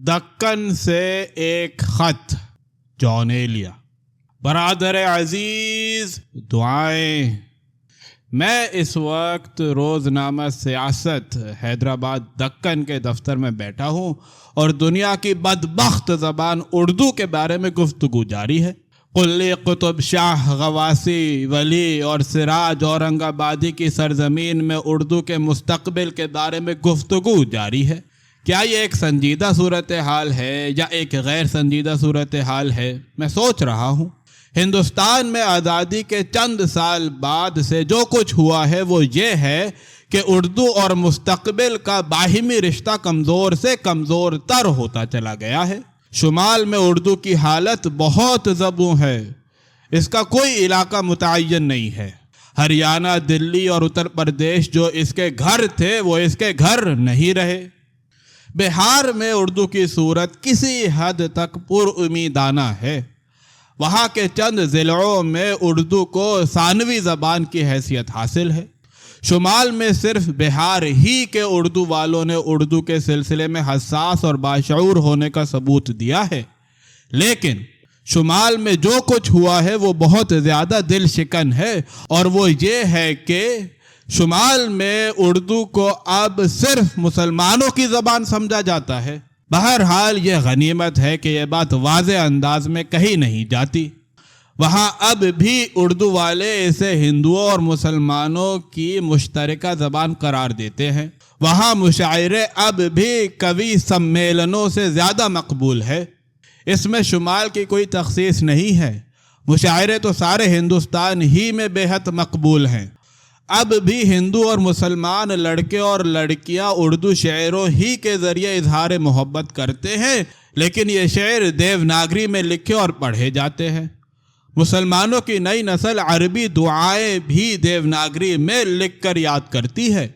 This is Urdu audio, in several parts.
دکن سے ایک خط، جان ایلیا۔ برادر عزیز، دعائیں۔ میں اس وقت روزنامہ سیاست حیدرآباد دکن کے دفتر میں بیٹھا ہوں اور دنیا کی بدبخت زبان اردو کے بارے میں گفتگو جاری ہے۔ قلی قطب شاہ، غواثی، ولی اور سراج اورنگ آبادی کی سرزمین میں اردو کے مستقبل کے بارے میں گفتگو جاری ہے۔ کیا یہ ایک سنجیدہ صورتحال ہے یا ایک غیر سنجیدہ صورتحال ہے؟ میں سوچ رہا ہوں۔ ہندوستان میں آزادی کے چند سال بعد سے جو کچھ ہوا ہے وہ یہ ہے کہ اردو اور مستقبل کا باہمی رشتہ کمزور سے کمزور تر ہوتا چلا گیا ہے۔ شمال میں اردو کی حالت بہت زبوں ہے، اس کا کوئی علاقہ متعین نہیں ہے۔ ہریانہ، دلی اور اتر پردیش جو اس کے گھر تھے وہ اس کے گھر نہیں رہے۔ بہار میں اردو کی صورت کسی حد تک پر امیدانہ ہے۔ وہاں کے چند ضلعوں میں اردو کو ثانوی زبان کی حیثیت حاصل ہے۔ شمال میں صرف بہار ہی کے اردو والوں نے اردو کے سلسلے میں حساس اور باشعور ہونے کا ثبوت دیا ہے، لیکن شمال میں جو کچھ ہوا ہے وہ بہت زیادہ دل شکن ہے، اور وہ یہ ہے کہ شمال میں اردو کو اب صرف مسلمانوں کی زبان سمجھا جاتا ہے۔ بہرحال یہ غنیمت ہے کہ یہ بات واضح انداز میں کہی نہیں جاتی۔ وہاں اب بھی اردو والے اسے ہندوؤں اور مسلمانوں کی مشترکہ زبان قرار دیتے ہیں۔ وہاں مشاعرے اب بھی قوی سمیلنوں سے زیادہ مقبول ہے۔ اس میں شمال کی کوئی تخصیص نہیں ہے، مشاعرے تو سارے ہندوستان ہی میں بے حد مقبول ہیں۔ اب بھی ہندو اور مسلمان لڑکے اور لڑکیاں اردو شعروں ہی کے ذریعے اظہار محبت کرتے ہیں، لیکن یہ شعر دیوناگری میں لکھے اور پڑھے جاتے ہیں۔ مسلمانوں کی نئی نسل عربی دعائیں بھی دیوناگری میں لکھ کر یاد کرتی ہے۔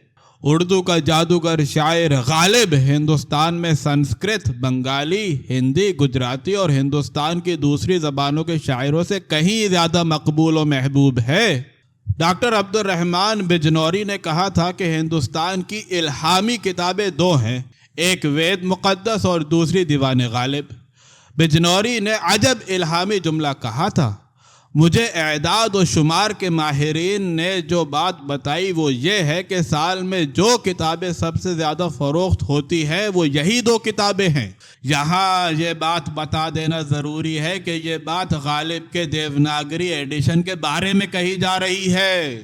اردو کا جادوگر شاعر غالب ہندوستان میں سنسکرت، بنگالی، ہندی، گجراتی اور ہندوستان کی دوسری زبانوں کے شاعروں سے کہیں زیادہ مقبول و محبوب ہے۔ ڈاکٹر عبد الرحمن بجنوری نے کہا تھا کہ ہندوستان کی الہامی کتابیں دو ہیں، ایک وید مقدس اور دوسری دیوان غالب۔ بجنوری نے عجب الہامی جملہ کہا تھا۔ مجھے اعداد و شمار کے ماہرین نے جو بات بتائی وہ یہ ہے کہ سال میں جو کتابیں سب سے زیادہ فروخت ہوتی ہیں وہ یہی دو کتابیں ہیں۔ یہاں یہ بات بتا دینا ضروری ہے کہ یہ بات غالب کے دیوناگری ایڈیشن کے بارے میں کہی جا رہی ہے۔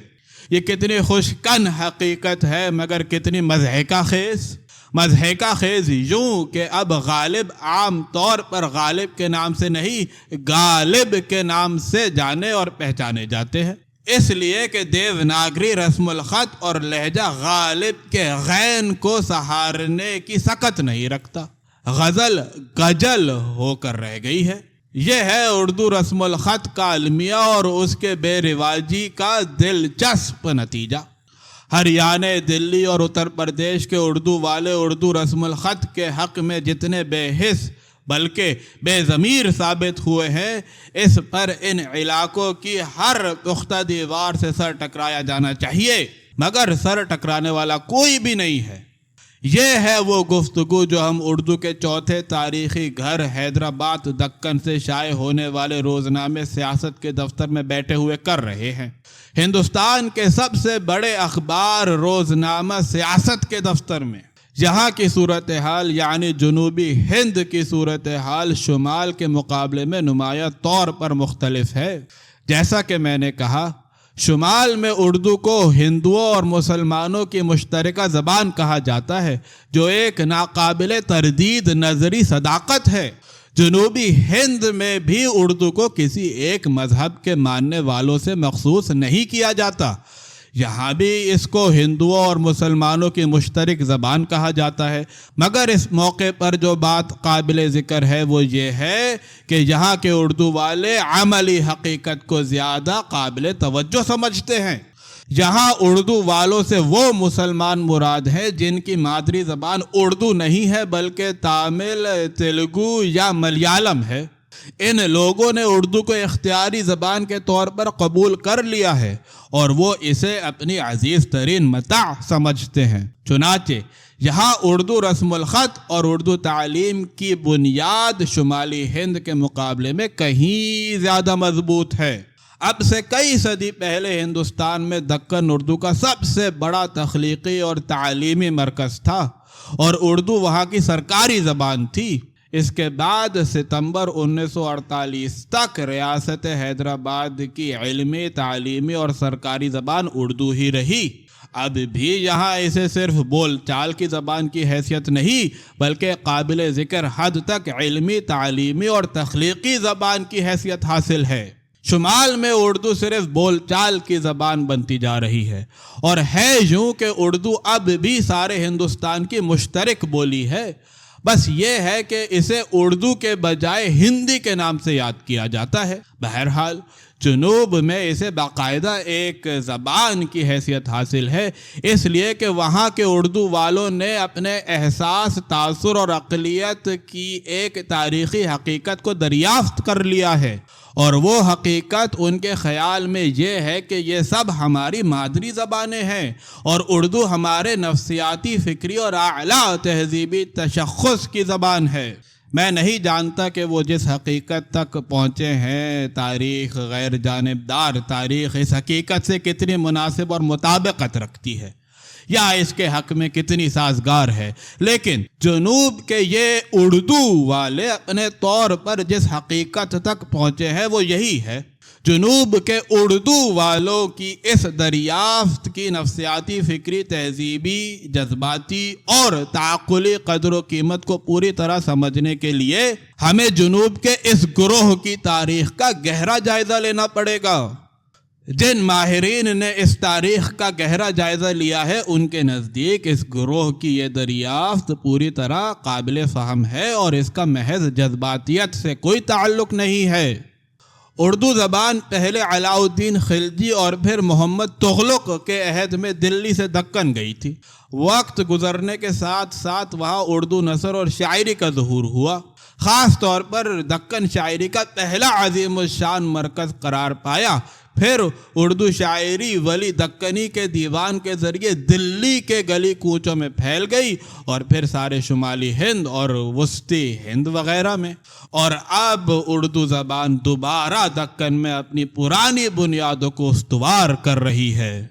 یہ کتنی خوش کن حقیقت ہے مگر کتنی مضحکہ خیز۔ مضحکہ خیز یوں کہ اب غالب عام طور پر غالب کے نام سے نہیں، غالب کے نام سے جانے اور پہچانے جاتے ہیں، اس لیے کہ دیوناگری رسم الخط اور لہجہ غالب کے غین کو سہارنے کی سکت نہیں رکھتا، غزل گجل ہو کر رہ گئی ہے۔ یہ ہے اردو رسم الخط کا المیہ اور اس کے بے رواجی کا دلچسپ نتیجہ۔ ہریانہ، دلی اور اتر پردیش کے اردو والے اردو رسم الخط کے حق میں جتنے بے حس بلکہ بے ضمیر ثابت ہوئے ہیں، اس پر ان علاقوں کی ہر پختہ دیوار سے سر ٹکرایا جانا چاہیے، مگر سر ٹکرانے والا کوئی بھی نہیں ہے۔ یہ ہے وہ گفتگو جو ہم اردو کے چوتھے تاریخی گھر حیدرآباد دکن سے شائع ہونے والے روزنامے سیاست کے دفتر میں بیٹھے ہوئے کر رہے ہیں۔ ہندوستان کے سب سے بڑے اخبار روزنامہ سیاست کے دفتر میں یہاں کی صورتحال یعنی جنوبی ہند کی صورتحال شمال کے مقابلے میں نمایاں طور پر مختلف ہے۔ جیسا کہ میں نے کہا، شمال میں اردو کو ہندوؤں اور مسلمانوں کی مشترکہ زبان کہا جاتا ہے، جو ایک ناقابل تردید نظری صداقت ہے۔ جنوبی ہند میں بھی اردو کو کسی ایک مذہب کے ماننے والوں سے مخصوص نہیں کیا جاتا، یہاں بھی اس کو ہندوؤں اور مسلمانوں کی مشترک زبان کہا جاتا ہے، مگر اس موقع پر جو بات قابل ذکر ہے وہ یہ ہے کہ یہاں کے اردو والے عملی حقیقت کو زیادہ قابل توجہ سمجھتے ہیں۔ یہاں اردو والوں سے وہ مسلمان مراد ہیں جن کی مادری زبان اردو نہیں ہے بلکہ تامل، تیلگو یا ملیالم ہے۔ ان لوگوں نے اردو کو اختیاری زبان کے طور پر قبول کر لیا ہے اور وہ اسے اپنی عزیز ترین متاع سمجھتے ہیں۔ چنانچہ یہاں اردو رسم الخط اور اردو تعلیم کی بنیاد شمالی ہند کے مقابلے میں کہیں زیادہ مضبوط ہے۔ اب سے کئی صدی پہلے ہندوستان میں دکن اردو کا سب سے بڑا تخلیقی اور تعلیمی مرکز تھا اور اردو وہاں کی سرکاری زبان تھی۔ اس کے بعد ستمبر 1948 تک ریاست حیدرآباد کی علمی، تعلیمی اور سرکاری زبان اردو ہی رہی۔ اب بھی یہاں اسے صرف بول چال کی زبان کی حیثیت نہیں بلکہ قابل ذکر حد تک علمی، تعلیمی اور تخلیقی زبان کی حیثیت حاصل ہے۔ شمال میں اردو صرف بول چال کی زبان بنتی جا رہی ہے اور ہے یوں کہ اردو اب بھی سارے ہندوستان کی مشترک بولی ہے، بس یہ ہے کہ اسے اردو کے بجائے ہندی کے نام سے یاد کیا جاتا ہے۔ بہرحال جنوب میں اسے باقاعدہ ایک زبان کی حیثیت حاصل ہے، اس لیے کہ وہاں کے اردو والوں نے اپنے احساس، تاثر اور عقلیت کی ایک تاریخی حقیقت کو دریافت کر لیا ہے، اور وہ حقیقت ان کے خیال میں یہ ہے کہ یہ سب ہماری مادری زبانیں ہیں اور اردو ہمارے نفسیاتی، فکری اور اعلیٰ تہذیبی تشخص کی زبان ہے۔ میں نہیں جانتا کہ وہ جس حقیقت تک پہنچے ہیں، تاریخ غیر جانبدار تاریخ اس حقیقت سے کتنی مناسب اور مطابقت رکھتی ہے یا اس کے حق میں کتنی سازگار ہے، لیکن جنوب کے یہ اردو والے اپنے طور پر جس حقیقت تک پہنچے ہیں وہ یہی ہے۔ جنوب کے اردو والوں کی اس دریافت کی نفسیاتی، فکری، تہذیبی، جذباتی اور تعقلی قدر و قیمت کو پوری طرح سمجھنے کے لیے ہمیں جنوب کے اس گروہ کی تاریخ کا گہرا جائزہ لینا پڑے گا۔ جن ماہرین نے اس تاریخ کا گہرا جائزہ لیا ہے ان کے نزدیک اس گروہ کی یہ دریافت پوری طرح قابل فہم ہے اور اس کا محض جذباتیت سے کوئی تعلق نہیں ہے۔ اردو زبان پہلے علاء الدین خلجی اور پھر محمد تغلق کے عہد میں دلی سے دکن گئی تھی۔ وقت گزرنے کے ساتھ ساتھ وہاں اردو نثر اور شاعری کا ظہور ہوا، خاص طور پر دکن شاعری کا پہلا عظیم الشان مرکز قرار پایا۔ پھر اردو شاعری ولی دکنی کے دیوان کے ذریعے دلی کے گلی کوچوں میں پھیل گئی اور پھر سارے شمالی ہند اور وسطی ہند وغیرہ میں، اور اب اردو زبان دوبارہ دکن میں اپنی پرانی بنیادوں کو استوار کر رہی ہے۔